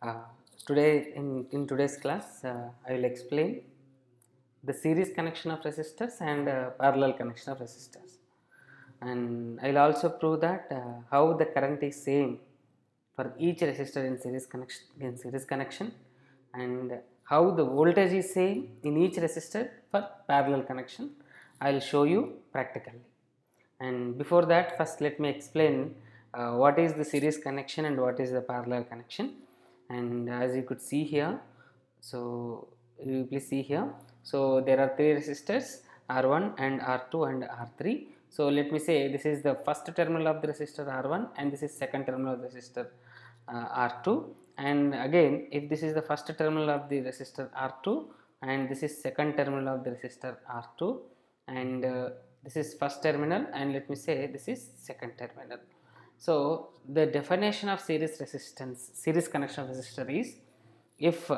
Uh, Today in today's class, I will explain the series connection of resistors and parallel connection of resistors, and I will also prove that how the current is same for each resistor in series connection, and how the voltage is same in each resistor for parallel connection. I will show you practically. And before that, first let me explain what is the series connection and what is the parallel connection. And as you could see here, so you please see here, so there are three resistors R1 and R2 and R3. So let me say this is the first terminal of the resistor R1 and this is second terminal of the resistor R2, and again if this is the first terminal of the resistor R2 and this is second terminal of the resistor R2, and this is first terminal, and let me say this is second terminal. So the definition of series connection of resistor is if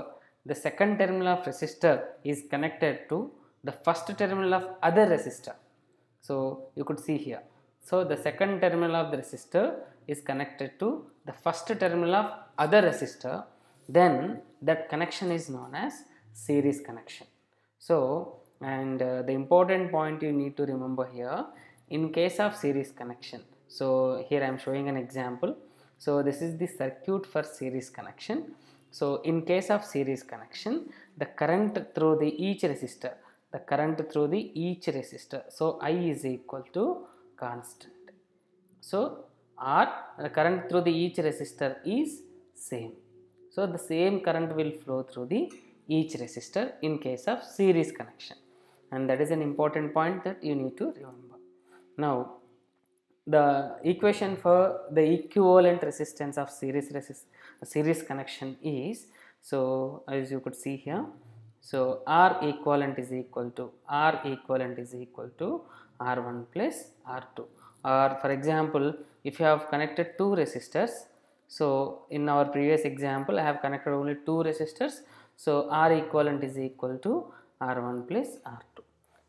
the second terminal of resistor is connected to the first terminal of other resistor. So you could see here, so the second terminal of the resistor is connected to the first terminal of other resistor, then that connection is known as series connection. So, and the important point you need to remember here, in case of series connection, so here I am showing an example. So this is the circuit for series connection. So in case of series connection, the current through each resistor, so I is equal to constant. So R, the current through each resistor is same. So the same current will flow through each resistor in case of series connection, and that is an important point that you need to remember. Now the equation for the equivalent resistance of series connection is, so as you could see here, so R equivalent is equal to R1 plus R2. Or for example, if you have connected two resistors, so in our previous example I have connected only two resistors, so R equivalent is equal to R1 plus R2,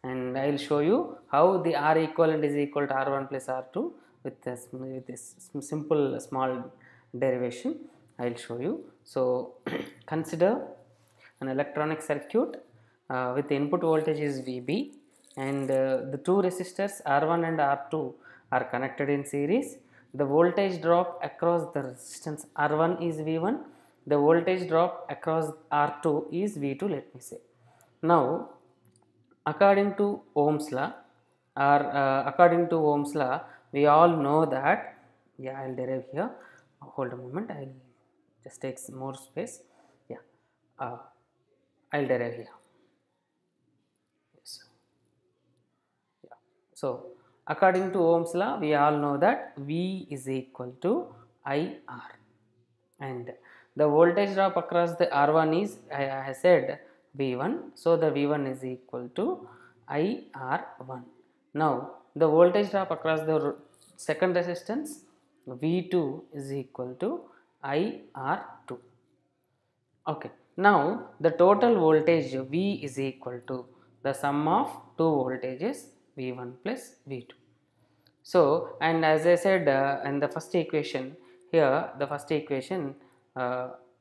and I will show you how the R equivalent is equal to R1 plus R2 with this simple small derivation. I will show you. So consider an electronic circuit with the input voltage is VB, and the two resistors R1 and R2 are connected in series. The voltage drop across the resistance R1 is V1, the voltage drop across R2 is V2, let me say. Now according to Ohm's law, we all know that, yeah, I will derive here, hold a moment, I will just take some more space, yeah, I will derive here. Yes. Yeah. So according to Ohm's law, we all know that V is equal to IR, and the voltage drop across the R1 is, I said, V1, so the V1 is equal to IR1. Now the voltage drop across the second resistance V2 is equal to IR2. Okay, now the total voltage V is equal to the sum of two voltages V1 plus V2. So, and as I said in the first equation, here the first equation,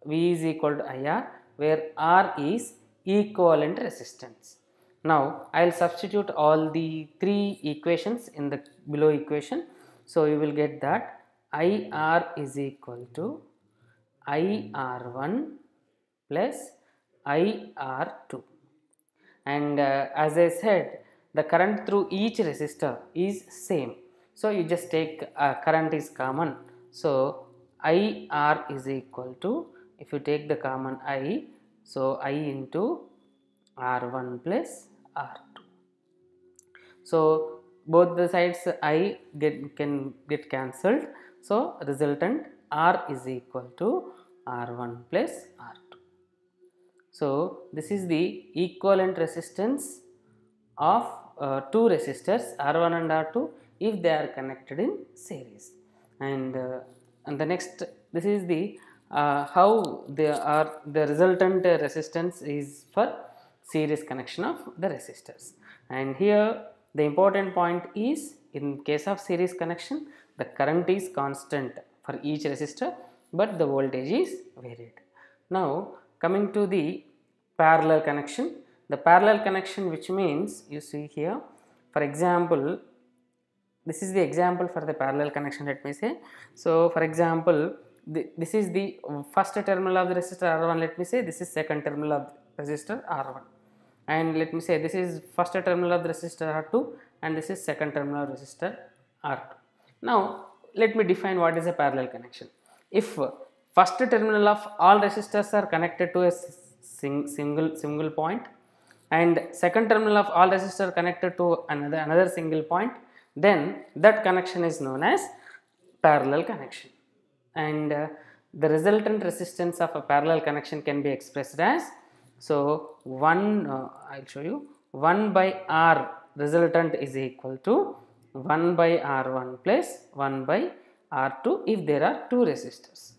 V is equal to IR, where R is equivalent resistance. Now I will substitute all the three equations in the below equation. So you will get that IR is equal to IR1 plus IR2, and as I said, the current through each resistor is same, so you just take current is common, so IR is equal to, if you take the common I, so I into R1 plus R2. So both the sides I can get cancelled, so resultant R is equal to R1 plus R2. So this is the equivalent resistance of two resistors R1 and R2 if they are connected in series, and the next, this is the how the resultant resistance is for series connection of the resistors. And here the important point is, in case of series connection, the current is constant for each resistor, but the voltage is varied. Now coming to the parallel connection. The parallel connection, which means you see here, for example, this is the example for the parallel connection, let me say. So for example, this is the first terminal of the resistor R1, let me say this is second terminal of the resistor R1, and let me say this is first terminal of the resistor R2 and this is second terminal of resistor R2. Now let me define what is a parallel connection. If first terminal of all resistors are connected to a single point, and second terminal of all resistors connected to another single point, then that connection is known as parallel connection. And the resultant resistance of a parallel connection can be expressed as, so 1 I'll show you, 1 by R resultant is equal to 1 by R1 plus 1 by R2 if there are two resistors.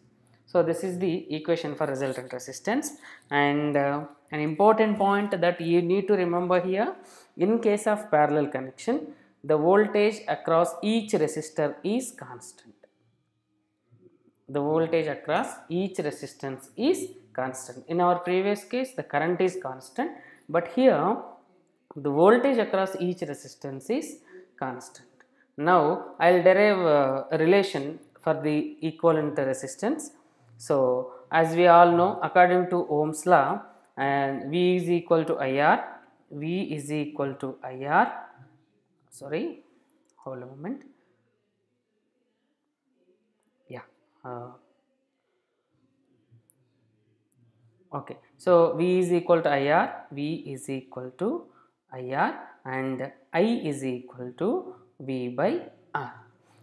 So this is the equation for resultant resistance. And an important point that you need to remember here, in case of parallel connection, the voltage across each resistor is constant. The voltage across each resistance is constant. In our previous case, the current is constant, but here the voltage across each resistance is constant. Now I will derive a relation for the equivalent resistance. So as we all know, according to Ohm's law, and V is equal to IR, V is equal to IR, sorry, hold a moment, yeah, okay, so V is equal to IR, V is equal to IR, and I is equal to V by R.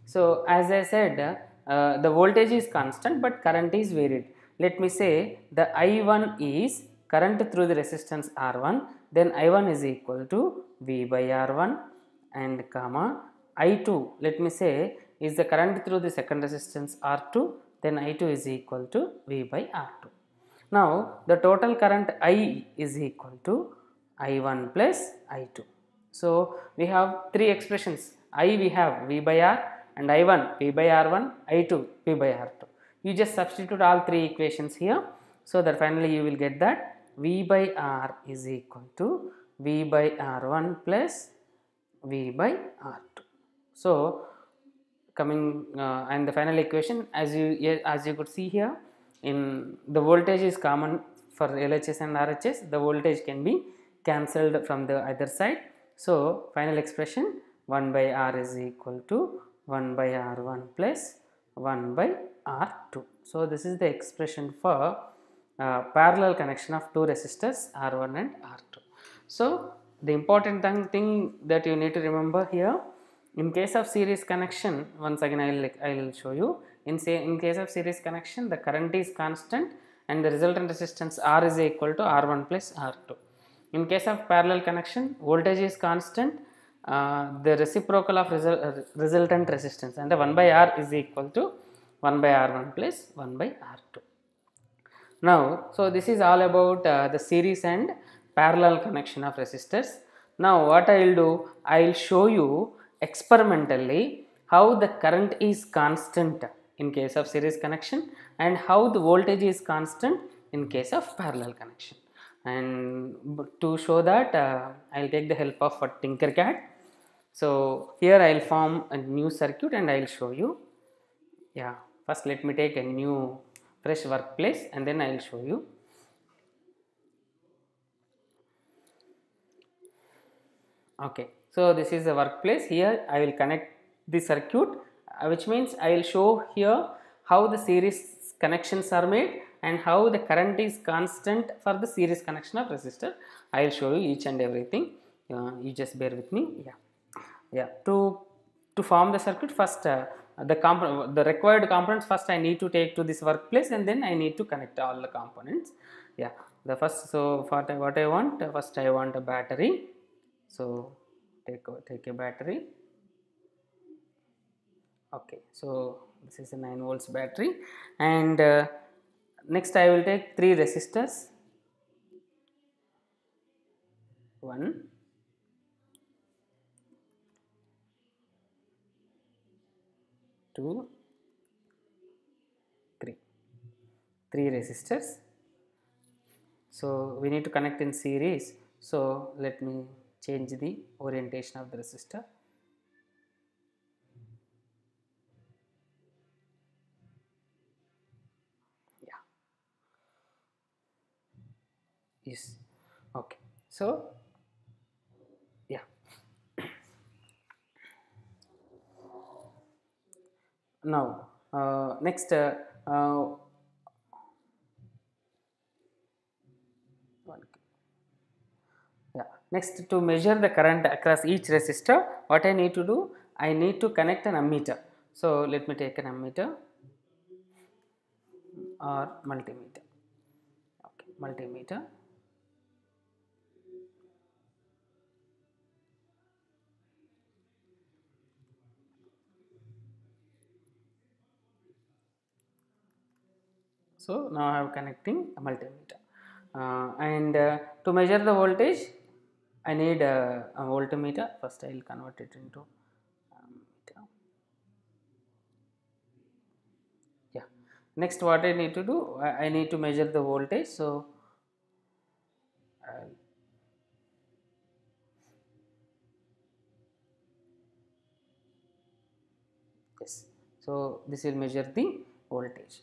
So as I said, the voltage is constant but current is varied. Let me say the I1 is current through the resistance R1, then I1 is equal to V by R1, and comma I2, let me say, is the current through the second resistance R2, then I2 is equal to V by R2. Now the total current I is equal to I1 plus I2. So we have three expressions. I we have V by R, and I1 V by R1, I2 V by R2. You just substitute all three equations here, so that finally you will get that V by R is equal to V by R1 plus V by R2. So coming and the final equation, as you could see here, in the voltage is common for LHS and RHS, the voltage can be cancelled from the other side. So final expression, 1 by R is equal to 1 by R1 plus 1 by R2. So this is the expression for parallel connection of two resistors R1 and R2. So the important thing that you need to remember here, in case of series connection, once again I will show you. In case of series connection, the current is constant and the resultant resistance R is equal to R1 plus R2. In case of parallel connection, voltage is constant, the reciprocal of resultant resistance, and the 1 by R is equal to 1 by R1 plus 1 by R2. Now, so this is all about the series and parallel connection of resistors. Now what I will do, I will show you experimentally how the current is constant in case of series connection and how the voltage is constant in case of parallel connection. And to show that, I will take the help of Tinkercad. So here I will form a new circuit and I will show you. Yeah, first let me take a new fresh workplace and then I will show you. Okay, so this is the workplace. Here I will connect the circuit, which means I will show here how the series connections are made and how the current is constant for the series connection of resistor. I will show you each and everything. You just bear with me. Yeah. To form the circuit, first the required components first I need to take to this workplace, and then I need to connect all the components. Yeah. The first, so what I want, first I want a battery. So take a battery. Okay, so this is a 9 volts battery, and next I will take 3 resistors. 1, 2, 3 resistors. So we need to connect in series. So let me change the orientation of the resistor. Yeah. Yes. Okay. So yeah. Now next one. Yeah. Next, to measure the current across each resistor, what I need to do? I need to connect an ammeter. So let me take an ammeter or multimeter. Okay, multimeter. So now I am connecting a multimeter, and to measure the voltage, I need a voltmeter. First, I will convert it into meter. Yeah. Next, what I need to do? I need to measure the voltage. So yes. So this will measure the voltage.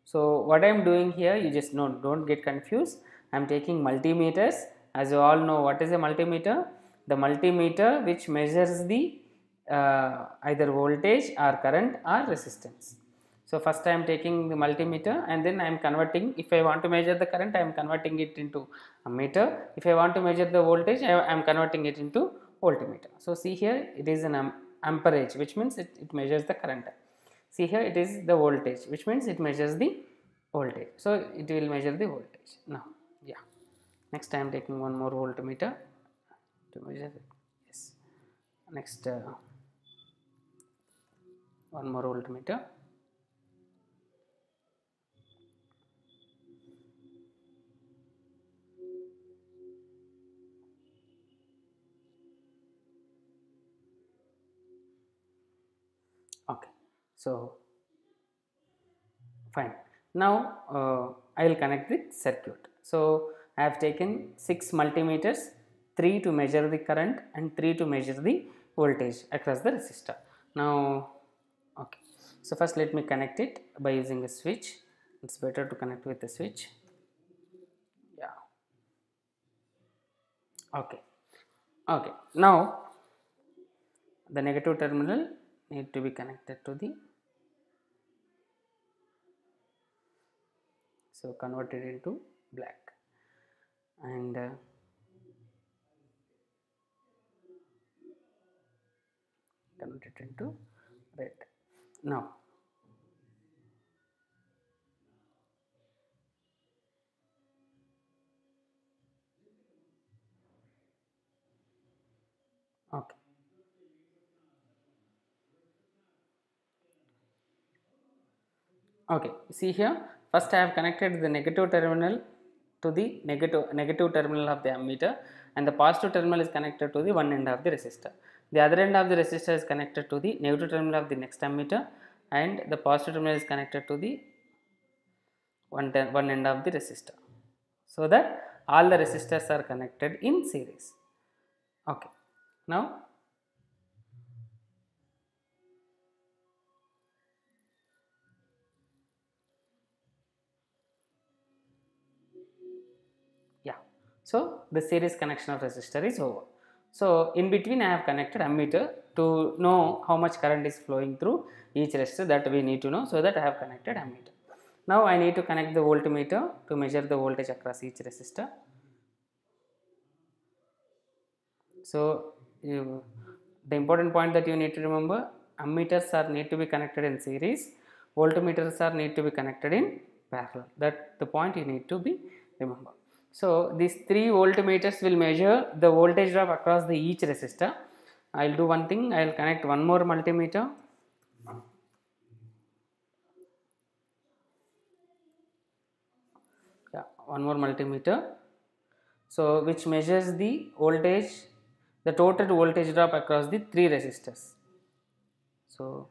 So what I am doing here, you just know, don't get confused. I am taking multimeters. As you all know, what is a multimeter? The multimeter which measures the either voltage or current or resistance. So first I am taking the multimeter, and then I am converting. If I want to measure the current, I am converting it into a meter. If I want to measure the voltage, I am converting it into voltmeter. So see here, it is an amperage, which means it measures the current. See here, it is the voltage, which means it measures the voltage. So it will measure the voltage. Now, yeah. Next, I am taking one more voltmeter to measure it. Yes. Next, one more voltmeter. Okay. So fine. Now I will connect the circuit. So I have taken 6 multimeters, 3 to measure the current and 3 to measure the voltage across the resistor. Now, okay. So first let me connect it by using a switch. It's better to connect with a switch. Yeah. Okay. Okay. Now the negative terminal need to be connected to the, so converted into black, and converted into red. Now okay. Okay, see here, first I have connected the negative terminal to the negative terminal of the ammeter, and the positive terminal is connected to the one end of the resistor. The other end of the resistor is connected to the negative terminal of the next ammeter, and the positive terminal is connected to the one end of the resistor, so that all the resistors are connected in series. Okay, now yeah, so the series connection of resistor is over. So in between I have connected ammeter to know how much current is flowing through each resistor, that we need to know, so that I have connected ammeter. Now I need to connect the voltmeter to measure the voltage across each resistor. So the important point that you need to remember, ammeters are need to be connected in series, voltmeters are need to be connected in parallel. That the point you need to be remember. So these 3 voltmeters will measure the voltage drop across the each resistor. I will do one thing, I will connect one more multimeter. Yeah, one more multimeter. So which measures the voltage, the total voltage drop across the 3 resistors. So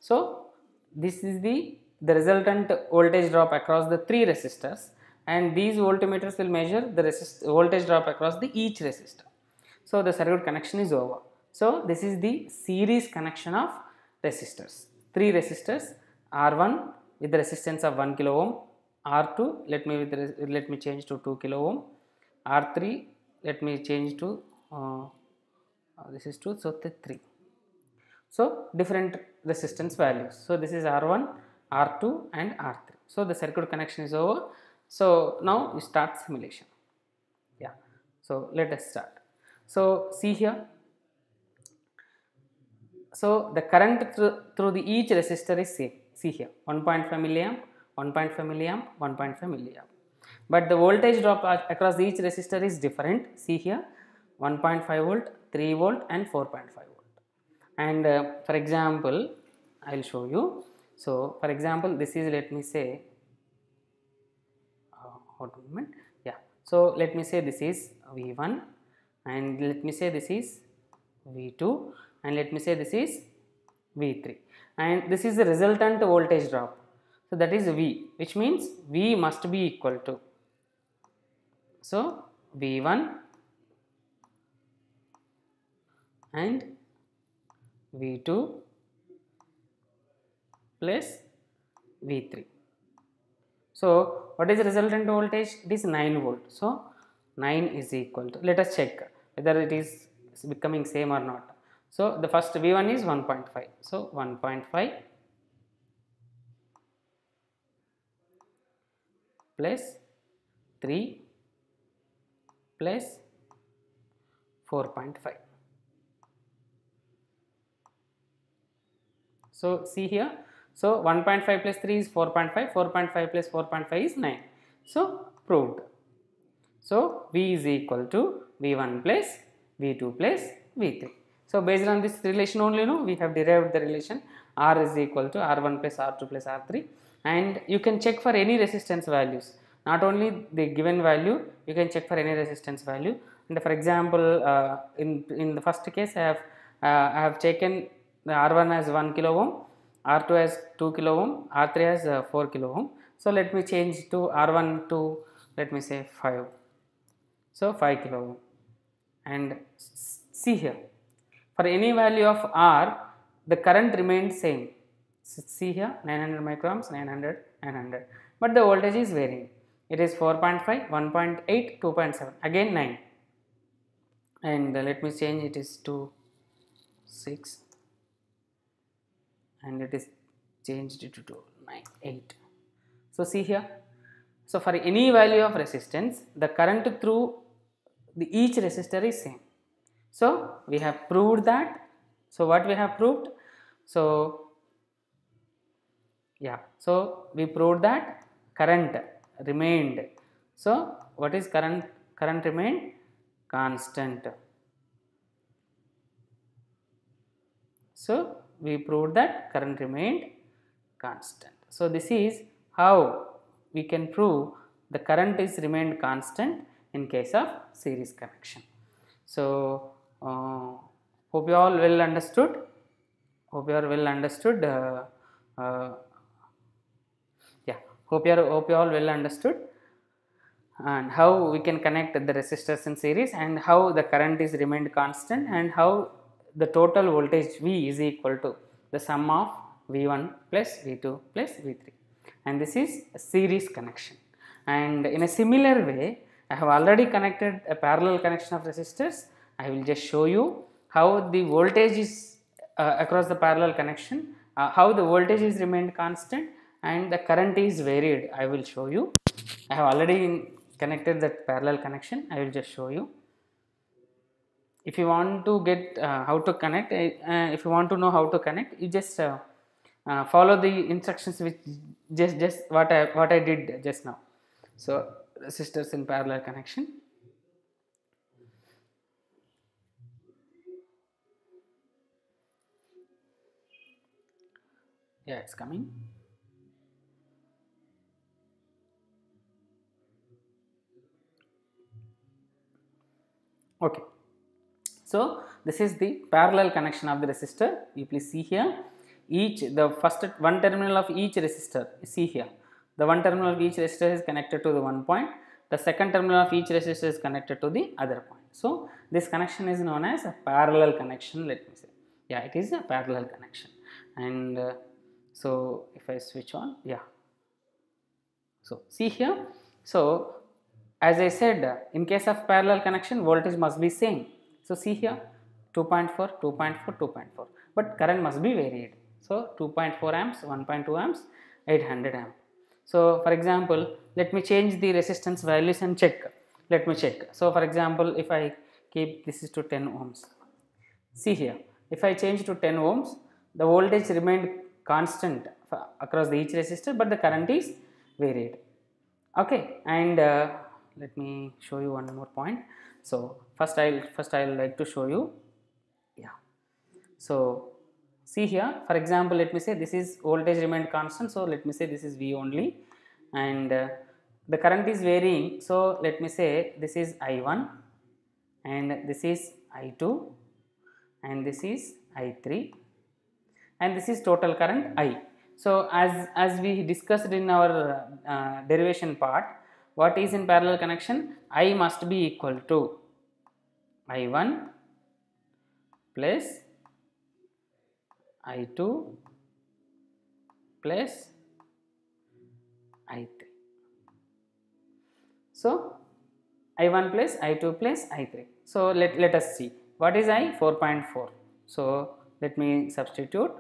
So this is the resultant voltage drop across the 3 resistors, and these voltmeters will measure the voltage drop across the each resistor. So the circuit connection is over. So this is the series connection of resistors. 3 resistors, R1 with the resistance of 1 kilo ohm, R2 let me change to 2 kilo ohm, R3 let me change to this is 2, so 3. So different resistance values. So this is R1, R2 and R3. So the circuit connection is over. So now we start simulation. Yeah. So let us start. So see here. So the current through the each resistor is same. See here, 1.5 milliamp, 1.5 milliamp, 1.5 milliamp. But the voltage drop across each resistor is different. See here, 1.5 volt, 3 volt and 4.5 volt. And for example, I will show you. So for example, this is, let me say, hold on a moment. Yeah. So let me say this is V1, and let me say this is V2, and let me say this is V3, and this is the resultant voltage drop. So that is V, which means V must be equal to, so V1 and V2 plus V3. So what is the resultant voltage? It is 9 volt. So 9 is equal to, let us check whether it is becoming same or not. So the first V1 is 1.5. So 1.5 plus 3 plus 4.5. So see here. So 1.5 plus 3 is 4.5. 4.5 plus 4.5 is 9. So proved. So V is equal to V1 plus V2 plus V3. So based on this relation only, we have derived the relation R is equal to R1 plus R2 plus R3, and you can check for any resistance values, not only the given value, you can check for any resistance value. And for example, in the first case I have taken the R1 as 1 kilo ohm, R2 as 2 kilo ohm, R3 as 4 kilo ohm. So let me change to R1 to, let me say, 5. So 5 kilo ohm, and see here, for any value of R, the current remains same. See here, 900 microamps, 900, 900, but the voltage is varying. It is 4.5, 1.8, 2.7, again 9, and let me change, it is to 6, and it is changed to 9, 8. So see here, so for any value of resistance, the current through each resistor is same. So we have proved that. So what we have proved? So yeah, so we proved that current remained. So what is current? Current remained constant. So we proved that current remained constant. So this is how we can prove the current is remained constant in case of series connection. So hope you all well understood. Hope you are well understood. Yeah, hope you all well understood, and how we can connect the resistors in series, and how the current is remained constant, and how the total voltage V is equal to the sum of V1 plus V2 plus V3, and this is a series connection. And in a similar way, I have already connected a parallel connection of resistors. I will just show you how the voltage is across the parallel connection, how the voltage is remained constant and the current is varied. I will show you. I have already connected that parallel connection. I will just show you. If you want to get how to connect, if you want to know how to connect, you just follow the instructions which just what I did just now. So resistors in parallel connection. Yeah, it's coming. Okay. So this is the parallel connection of the resistor. You please see here. the first one terminal of each resistor, see here, the one terminal of each resistor is connected to the one point, the second terminal of each resistor is connected to the other point. So this connection is known as a parallel connection, let me say. Yeah, it is a parallel connection. And so if I switch on, yeah, so see here, so as I said, in case of parallel connection, voltage must be same. So see here, 2.4, 2.4, 2.4, but current must be varied. So 2.4 amps, 1.2 amps, 800 amp. So for example, let me change the resistance values and check. Let me check. So for example, if I keep this is to 10 ohms. See here, if I change to 10 ohms, the voltage remained constant across each resistor, but the current is varied. Okay, and let me show you one more point. So first I'll like to show you, yeah. So see here, for example, let me say this is voltage remained constant, so let me say this is V only, and the current is varying, so let me say this is I1 and this is I2 and this is I3 and this is total current I. So as we discussed in our derivation part, what is in parallel connection? I must be equal to I1 plus I2 plus I3. So I1 plus I2 plus I3. So let us see what is I. 4.4. So let me substitute.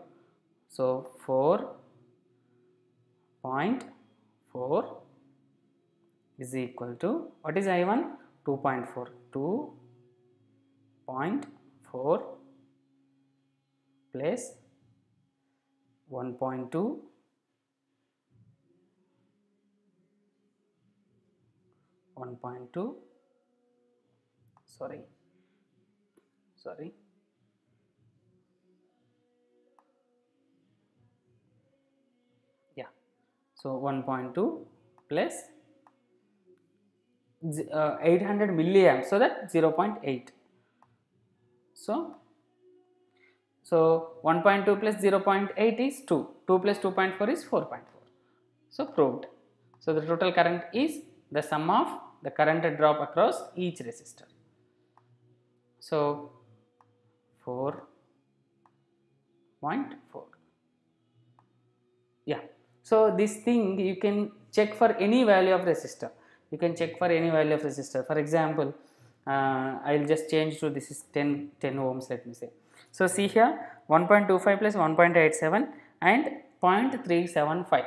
So 4.4 is equal to, what is I1? 2.4. 2.4 plus 1.2 1.2, sorry, yeah, so 1.2 plus 800 milliamps, so that 0.8. So 1.2 plus 0.8 is 2. 2 plus 2.4 is 4.4. So proved. So the total current is the sum of the current drop across each resistor. So 4.4. Yeah. So this thing you can check for any value of resistor. You can check for any value of resistor. For example, I will just change to this is 10 ohms, let me say. So see here, 1.25 plus 1.87 and 0.375.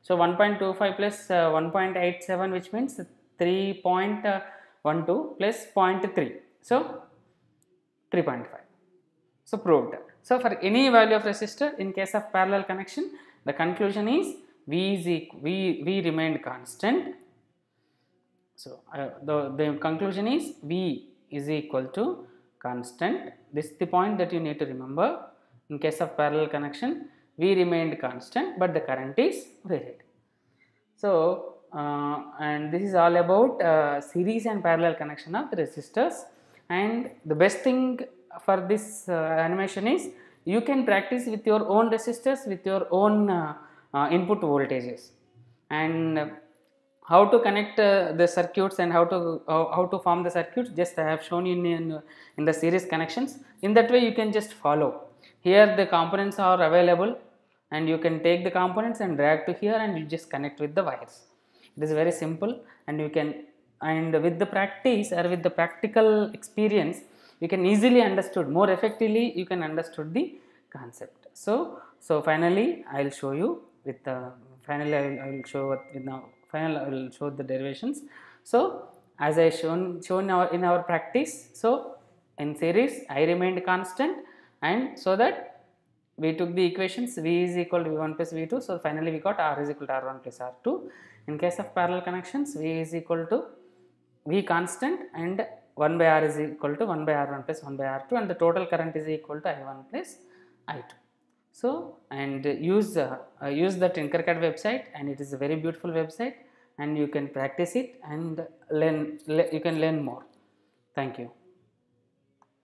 So 1.25 plus 1.87, which means 3.12 plus 0.3. So 3.5. So proved. So for any value of resistor in case of parallel connection, the conclusion is V remained constant. So the conclusion is V is equal to constant. This is the point that you need to remember. In case of parallel connection, V remained constant, but the current is varied. So and this is all about series and parallel connection of the resistors. And the best thing for this animation is you can practice with your own resistors, with your own input voltages, and how to connect the circuits and how to form the circuits, just I have shown you in the series connections. In that way you can just follow. Here the components are available and you can take the components and drag to here and you just connect with the wires. It is very simple, and you can, and with the practice or with the practical experience, you can easily understood, more effectively you can understood the concept. So finally I will show you with the, finally I will show with now, finally I will show the derivations. So as I shown in our practice, so in series I remained constant, and so that we took the equations V is equal to V1 plus V2. So finally we got R is equal to R1 plus R2. In case of parallel connections, V is equal to V constant and 1 by R is equal to 1 by R1 plus 1 by R2, and the total current is equal to I1 plus I2. So and use that Tinkercad website, and it is a very beautiful website, and you can practice it and you can learn more. Thank you.